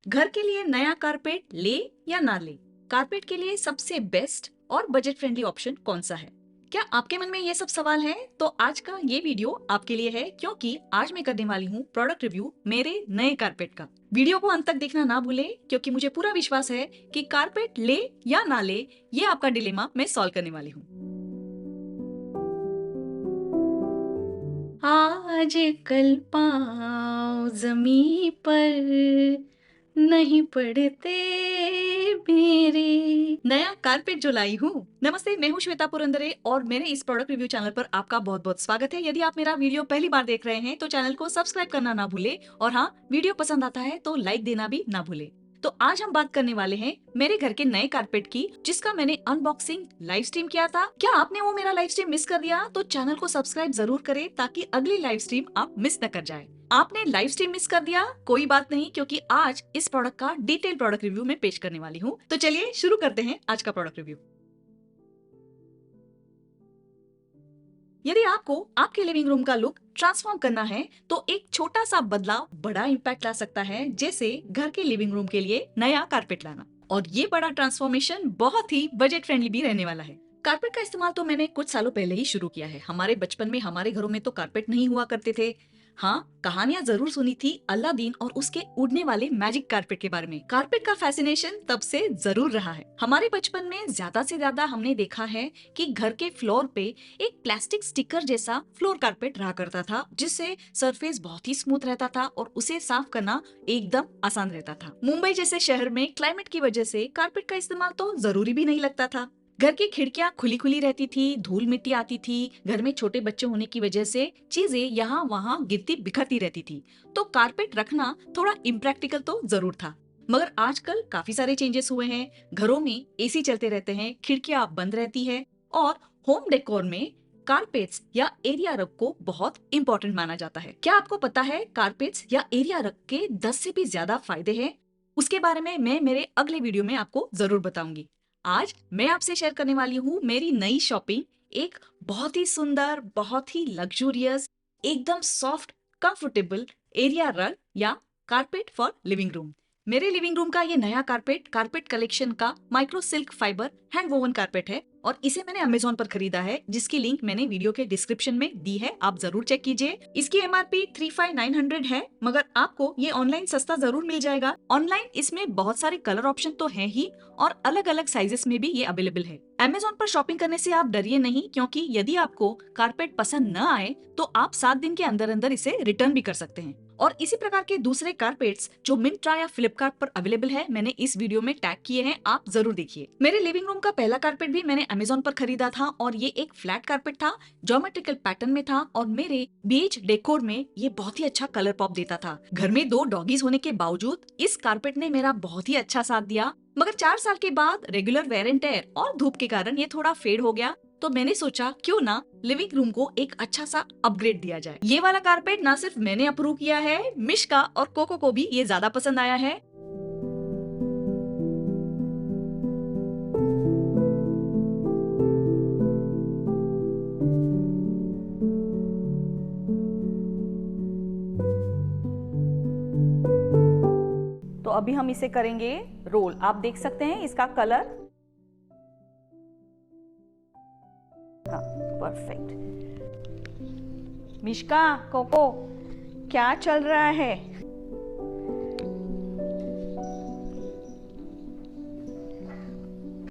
घर के लिए नया कारपेट ले या ना ले, कारपेट के लिए सबसे बेस्ट और बजट फ्रेंडली ऑप्शन कौन सा है? क्या आपके मन में ये सब सवाल है? तो आज का ये वीडियो आपके लिए है, क्योंकि आज मैं करने वाली हूँ प्रोडक्ट रिव्यू मेरे नए कारपेट का। वीडियो को अंत तक देखना ना भूले, क्योंकि मुझे पूरा विश्वास है कि कारपेट ले या ना ले, ये आपका डिलेमा मैं सॉल्व करने वाली हूँ। आज कल पाँव जमी पर नहीं पड़ते मेरे। नया कारपेट जो लाई हूँ। नमस्ते, मैं हूँ श्वेता पुरंदरे और मेरे इस प्रोडक्ट रिव्यू चैनल पर आपका बहुत बहुत स्वागत है। यदि आप मेरा वीडियो पहली बार देख रहे हैं तो चैनल को सब्सक्राइब करना ना भूले, और हाँ, वीडियो पसंद आता है तो लाइक देना भी ना भूले। तो आज हम बात करने वाले हैं मेरे घर के नए कारपेट की, जिसका मैंने अनबॉक्सिंग लाइव स्ट्रीम किया था। क्या आपने वो मेरा लाइव स्ट्रीम मिस कर दिया? तो चैनल को सब्सक्राइब जरूर करें ताकि अगली लाइव स्ट्रीम आप मिस न कर जाए। आपने लाइव स्ट्रीम मिस कर दिया, कोई बात नहीं, क्योंकि आज इस प्रोडक्ट का डिटेल प्रोडक्ट रिव्यू में पेश करने वाली हूँ। तो चलिए शुरू करते हैं आज का प्रोडक्ट रिव्यू। यदि आपको आपके लिविंग रूम का लुक ट्रांसफॉर्म करना है तो एक छोटा सा बदलाव बड़ा इम्पैक्ट ला सकता है, जैसे घर के लिविंग रूम के लिए नया कारपेट लाना। और ये बड़ा ट्रांसफॉर्मेशन बहुत ही बजट फ्रेंडली भी रहने वाला है। कारपेट का इस्तेमाल तो मैंने कुछ सालों पहले ही शुरू किया है। हमारे बचपन में हमारे घरों में तो कारपेट नहीं हुआ करते थे। हाँ, कहानियां जरूर सुनी थी अलादीन और उसके उड़ने वाले मैजिक कारपेट के बारे में। कारपेट का फैसिनेशन तब से जरूर रहा है। हमारे बचपन में ज्यादा से ज्यादा हमने देखा है कि घर के फ्लोर पे एक प्लास्टिक स्टिकर जैसा फ्लोर कारपेट रहा करता था, जिससे सरफेस बहुत ही स्मूथ रहता था और उसे साफ करना एकदम आसान रहता था। मुंबई जैसे शहर में क्लाइमेट की वजह से कारपेट का इस्तेमाल तो जरूरी भी नहीं लगता था। घर की खिड़कियां खुली खुली रहती थी, धूल मिट्टी आती थी। घर में छोटे बच्चे होने की वजह से चीजें यहाँ वहाँ गिरती बिखरती रहती थी, तो कारपेट रखना थोड़ा इम्प्रैक्टिकल तो जरूर था। मगर आजकल काफी सारे चेंजेस हुए हैं। घरों में एसी चलते रहते हैं, खिड़कियां बंद रहती है, और होम डेकोर में कारपेट्स या एरिया रग को बहुत इंपॉर्टेंट माना जाता है। क्या आपको पता है कारपेट्स या एरिया रग के 10 से भी ज्यादा फायदे हैं? उसके बारे में मैं मेरे अगले वीडियो में आपको जरूर बताऊंगी। आज मैं आपसे शेयर करने वाली हूँ मेरी नई शॉपिंग। एक बहुत ही सुंदर, बहुत ही लग्जूरियस, एकदम सॉफ्ट, कंफर्टेबल एरिया रग या कारपेट फॉर लिविंग रूम। मेरे लिविंग रूम का ये नया कारपेट कारपेट कलेक्शन का micro silk fibre hand woven carpet है, और इसे मैंने अमेजोन पर खरीदा है, जिसकी लिंक मैंने वीडियो के डिस्क्रिप्शन में दी है, आप जरूर चेक कीजिए। इसकी एमआरपी 35,900 है, मगर आपको ये ऑनलाइन सस्ता जरूर मिल जाएगा। ऑनलाइन इसमें बहुत सारे कलर ऑप्शन तो है ही, और अलग अलग साइजेस में भी ये अवेलेबल है। अमेजोन पर शॉपिंग करने से आप डरिए नहीं, क्योंकि यदि आपको कारपेट पसंद न आए तो आप 7 दिन के अंदर अंदर इसे रिटर्न भी कर सकते हैं। और इसी प्रकार के दूसरे कारपेट्स जो मिंत्रा या फ्लिपकार्ट पर अवेलेबल है, मैंने इस वीडियो में टैग किए हैं, आप जरूर देखिए। मेरे लिविंग रूम का पहला कारपेट भी मैंने अमेजोन पर खरीदा था, और ये एक फ्लैट कारपेट था, ज्योमेट्रिकल पैटर्न में था, और मेरे बीच डेकोर में ये बहुत ही अच्छा कलर पॉप देता था। घर में 2 डॉगीज होने के बावजूद इस कारपेट ने मेरा बहुत ही अच्छा साथ दिया। मगर 4 साल के बाद रेगुलर वेयर एंड टेयर और धूप के कारण ये थोड़ा फेड हो गया, तो मैंने सोचा क्यों ना लिविंग रूम को एक अच्छा सा अपग्रेड दिया जाए। ये वाला कारपेट ना सिर्फ मैंने अप्रूव किया है, मिश्का और कोको को भी ये ज्यादा पसंद आया है। तो अभी हम इसे करेंगे रोल। आप देख सकते हैं इसका कलर, हाँ, परफेक्ट। मिश्का, कोको, क्या चल रहा है?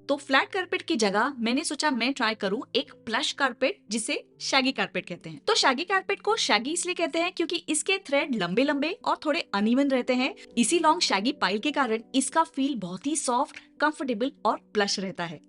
तो फ्लैट कारपेट की जगह मैंने सोचा मैं ट्राई करूं एक प्लश कारपेट, जिसे शैगी कारपेट कहते हैं। तो शैगी कारपेट को शैगी इसलिए कहते हैं क्योंकि इसके थ्रेड लंबे लंबे और थोड़े अनइवन रहते हैं। इसी लॉन्ग शैगी पाइल के कारण इसका फील बहुत ही सॉफ्ट, कंफर्टेबल और प्लश रहता है।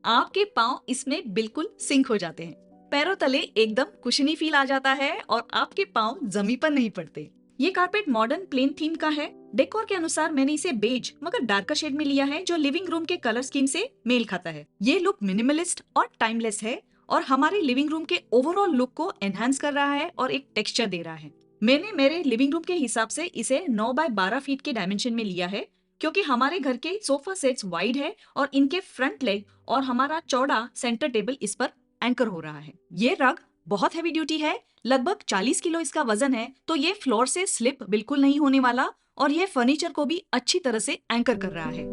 आपके पाँव इसमें बिल्कुल सिंक हो जाते हैं, पैरों तले एकदम कुशनी फील आ जाता है, और आपके पाँव जमीन पर नहीं पड़ते। ये कारपेट मॉडर्न प्लेन थीम का है। डेकोर के अनुसार मैंने इसे बेज मगर डार्कर शेड में लिया है, जो लिविंग रूम के कलर स्कीम से मेल खाता है। ये लुक मिनिमलिस्ट और टाइमलेस है, और हमारे लिविंग रूम के ओवरऑल लुक को एनहांस कर रहा है और एक टेक्सचर दे रहा है। मैंने मेरे लिविंग रूम के हिसाब से इसे 9 बाय 12 फीट के डायमेंशन में लिया है, क्योंकि हमारे घर के सोफा सेट्स वाइड है और इनके फ्रंट लेग और हमारा चौड़ा सेंटर टेबल इस पर एंकर हो रहा है। ये रग बहुत हैवी ड्यूटी है, लगभग 40 किलो इसका वजन है, तो ये फ्लोर से स्लिप बिल्कुल नहीं होने वाला और ये फर्नीचर को भी अच्छी तरह से एंकर कर रहा है।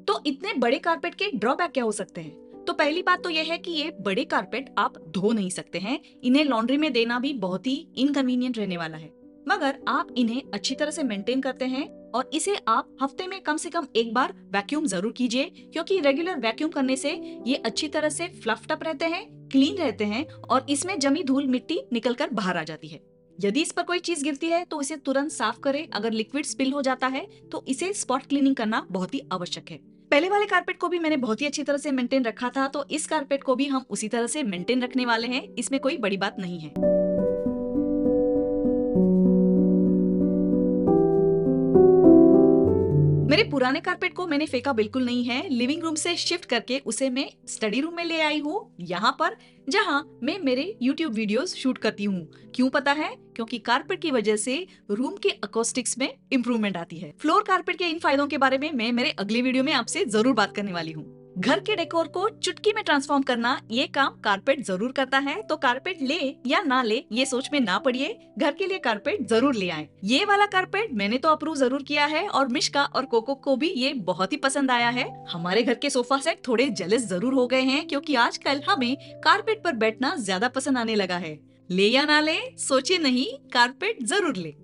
तो इतने बड़े कारपेट के ड्रॉबैक क्या हो सकते हैं? तो पहली बात तो यह है कि ये बड़े कारपेट आप धो नहीं सकते हैं, इन्हें लॉन्ड्री में देना भी बहुत ही इनकन्वीनियंट रहने वाला है। मगर आप इन्हें अच्छी तरह से मेंटेन करते हैं और इसे आप हफ्ते में कम से कम एक बार वैक्यूम जरूर कीजिए, क्योंकि रेगुलर वैक्यूम करने से ये अच्छी तरह से फ्लफ्ड अप रहते हैं, क्लीन रहते हैं और इसमें जमी धूल मिट्टी निकल कर बाहर आ जाती है। यदि इस पर कोई चीज गिरती है तो इसे तुरंत साफ करें। अगर लिक्विड स्पिल हो जाता है तो इसे स्पॉट क्लीनिंग करना बहुत ही आवश्यक है। पहले वाले कारपेट को भी मैंने बहुत ही अच्छी तरह से मेंटेन रखा था, तो इस कारपेट को भी हम उसी तरह से मेंटेन रखने वाले हैं, इसमें कोई बड़ी बात नहीं है। मेरे पुराने कारपेट को मैंने फेंका बिल्कुल नहीं है, लिविंग रूम से शिफ्ट करके उसे मैं स्टडी रूम में ले आई हूँ, यहाँ पर जहाँ मैं मेरे YouTube वीडियोस शूट करती हूँ। क्यों पता है? क्योंकि कारपेट की वजह से रूम के अकोस्टिक्स में इंप्रूवमेंट आती है। फ्लोर कारपेट के इन फायदों के बारे में मैं मेरे अगले वीडियो में आपसे जरूर बात करने वाली हूँ। घर के डेकोर को चुटकी में ट्रांसफॉर्म करना, ये काम कारपेट जरूर करता है। तो कारपेट ले या ना ले ये सोच में ना पड़िए, घर के लिए कारपेट जरूर ले आए। ये वाला कारपेट मैंने तो अप्रूव जरूर किया है और मिश्का और कोको को भी ये बहुत ही पसंद आया है। हमारे घर के सोफा सेट थोड़े जेलस जरूर हो गए हैं, क्योंकि आजकल हमें कारपेट पर बैठना ज्यादा पसंद आने लगा है। ले या ना ले सोचे नहीं, कारपेट जरूर ले।